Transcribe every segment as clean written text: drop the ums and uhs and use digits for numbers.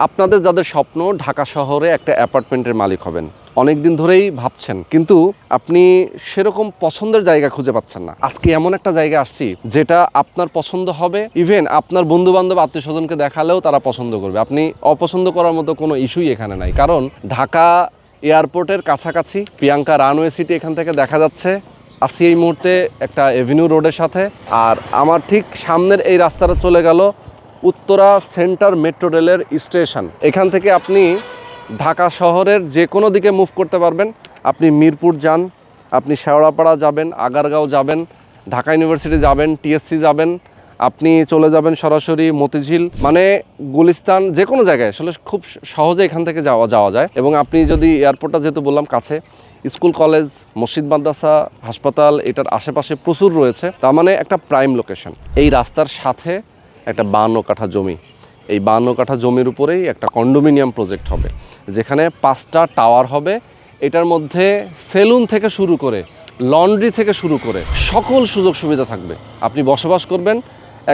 আপনাদের যাদের স্বপ্ন ঢাকা শহরে একটা অ্যাপার্টমেন্টের মালিক হবেন, অনেক দিন ধরেই ভাবছেন, কিন্তু আপনি সেরকম পছন্দের জায়গা খুঁজে পাচ্ছেন না। আজকে এমন একটা জায়গা আসছি যেটা আপনার পছন্দ হবে, ইভেন আপনার বন্ধু বান্ধব আত্মীয় স্বজনকে দেখালেও তারা পছন্দ করবে। আপনি অপছন্দ করার মতো কোনো ইস্যুই এখানে নাই, কারণ ঢাকা এয়ারপোর্টের কাছাকাছি প্রিয়াঙ্কা রানওয়ে সিটি এখান থেকে দেখা যাচ্ছে। আসি এই মুহূর্তে একটা এভিনিউ রোডের সাথে, আর আমার ঠিক সামনের এই রাস্তাটা চলে গেল উত্তরা সেন্টার মেট্রো রেলের স্টেশন। এখান থেকে আপনি ঢাকা শহরের যে কোনো দিকে মুভ করতে পারবেন। আপনি মিরপুর যান, আপনি শেওড়াপাড়া যাবেন, আগারগাঁও যাবেন, ঢাকা ইউনিভার্সিটি যাবেন, টিএসসি যাবেন, আপনি চলে যাবেন সরাসরি মতিঝিল, মানে গুলিস্তান, যে কোনো জায়গায় আসলে খুব সহজে এখান থেকে যাওয়া যায়। এবং আপনি যদি এয়ারপোর্টটা যেহেতু বললাম কাছে, স্কুল কলেজ মসজিদ মাদ্রাসা হাসপাতাল এটার আশেপাশে প্রচুর রয়েছে, তার মানে একটা প্রাইম লোকেশন। এই রাস্তার সাথে একটা 52 কাঠা জমি, এই 52 কাঠা জমির উপরেই একটা কন্ডোমিনিয়াম প্রজেক্ট হবে, যেখানে 5টা টাওয়ার হবে। এটার মধ্যে সেলুন থেকে শুরু করে লন্ড্রি থেকে শুরু করে সকল সুযোগ সুবিধা থাকবে। আপনি বসবাস করবেন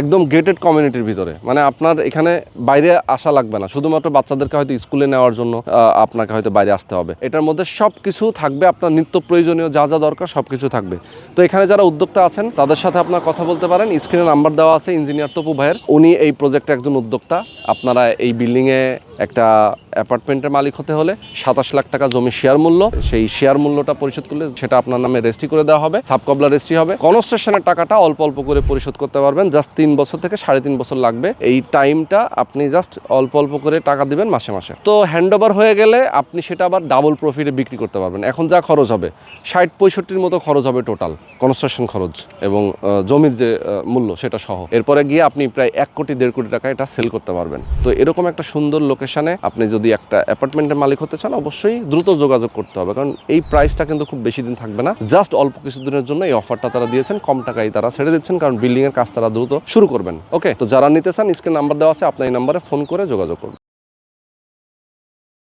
একদম গেটেড কমিউনিটির ভিতরে, মানে আপনার এখানে বাইরে আসা লাগবে না, শুধুমাত্র বাচ্চাদেরকে হয়তো স্কুলে নেওয়ার জন্য আপনাকে হয়তো বাইরে আসতে হবে। এটার মধ্যে সব কিছু থাকবে, আপনার নিত্য প্রয়োজনীয় যা যা দরকার সব কিছু থাকবে। তো এখানে যারা উদ্যোক্তা আছেন তাদের সাথে আপনার কথা বলতে পারেন, স্ক্রিনে নাম্বার দেওয়া আছে ইঞ্জিনিয়ার তপু ভাইয়ের, উনি এই প্রজেক্টে একজন উদ্যোক্তা। আপনারা এই বিল্ডিংয়ে একটা অ্যাপার্টমেন্টের মালিক হতে হলে 27 লাখ টাকা জমি শেয়ার মূল্য, সেই শেয়ার মূল্যটা পরিশোধ করলে সেটা আপনার নামে রেজিস্ট্রি করে দেওয়া হবে, সাবকবলা রেজিস্ট্রি হবে। কনস্ট্রাকশনের টাকাটা অল্প অল্প করে পরিশোধ করতে পারবেন, জাস্ট 3 বছর থেকে 3.5 বছর লাগবে। এই টাইমটা আপনি জাস্ট অল্প অল্প করে টাকা দিবেন মাসে মাসে। তো হ্যান্ডওভার হয়ে গেলে আপনি সেটা আবার ডাবল প্রফিটে বিক্রি করতে পারবেন। এখন যা খরচ হবে 60-65 মতো খরচ হবে টোটাল কনস্ট্রাকশন খরচ এবং জমির যে মূল্য সেটা সহ। এরপরে গিয়ে আপনি প্রায় 1 কোটি 1.5 কোটি টাকা এটা সেল করতে পারবেন। তো এরকম একটা সুন্দর লোকেশনে আপনি যদি একটা অ্যাপার্টমেন্টের মালিক হতে চান, অবশ্যই দ্রুত যোগাযোগ করতে হবে, কারণ এই প্রাইসটা কিন্তু খুব বেশি দিন থাকবে না, জাস্ট অল্প কিছুদিনের জন্য এই অফারটা তারা দিয়েছেন, কম টাকায় তারা ছেড়ে দিচ্ছেন, কারণ বিল্ডিং এর কাজ তারা দ্রুত শুরু করবেন। ওকে, তো যারা নিতে চান স্ক্রিনে নাম্বার দেওয়া আছে, আপনার এই নাম্বারে ফোন করে যোগাযোগ করুন।